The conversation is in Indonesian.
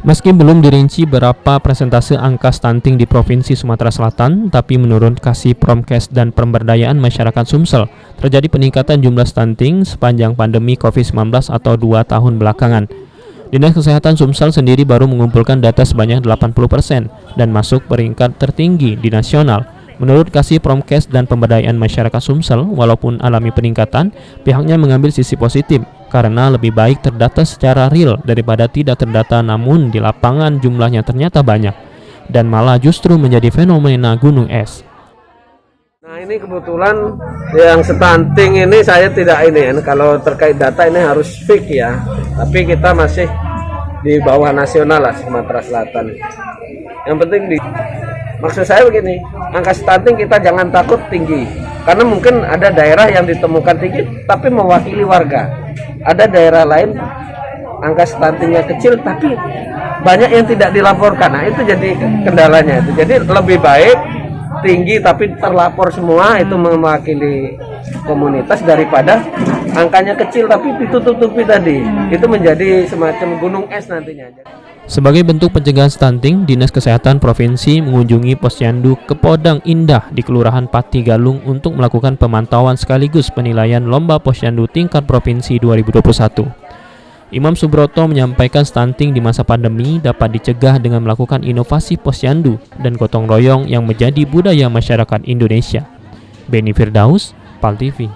Meski belum dirinci berapa persentase angka stunting di Provinsi Sumatera Selatan, tapi menurut Kasih Promkes dan Pemberdayaan Masyarakat Sumsel, terjadi peningkatan jumlah stunting sepanjang pandemi COVID-19 atau 2 tahun belakangan. Dinas Kesehatan Sumsel sendiri baru mengumpulkan data sebanyak 80% dan masuk peringkat tertinggi di nasional. Menurut Kasih Promkes dan Pemberdayaan Masyarakat Sumsel, walaupun alami peningkatan, pihaknya mengambil sisi positif karena lebih baik terdata secara real daripada tidak terdata namun di lapangan jumlahnya ternyata banyak dan malah justru menjadi fenomena gunung es. Nah ini kebetulan yang stunting ini saya tidak kalau terkait data ini harus fix ya, tapi kita masih di bawah nasional lah Sumatera Selatan. Yang penting maksud saya begini, angka stunting kita jangan takut tinggi, karena mungkin ada daerah yang ditemukan tinggi tapi mewakili warga. Ada daerah lain angka stuntingnya kecil tapi banyak yang tidak dilaporkan. Nah itu jadi kendalanya itu. Jadi lebih baik tinggi tapi terlapor semua itu mewakili komunitas daripada angkanya kecil tapi ditutup-tutupi tadi. Itu menjadi semacam gunung es nantinya. Sebagai bentuk pencegahan stunting, Dinas Kesehatan Provinsi mengunjungi Posyandu Kepodang Indah di Kelurahan Pati Galung untuk melakukan pemantauan sekaligus penilaian Lomba Posyandu tingkat Provinsi 2021. Imam Subroto menyampaikan stunting di masa pandemi dapat dicegah dengan melakukan inovasi posyandu dan gotong royong yang menjadi budaya masyarakat Indonesia. Beni Firdaus, PAL TV.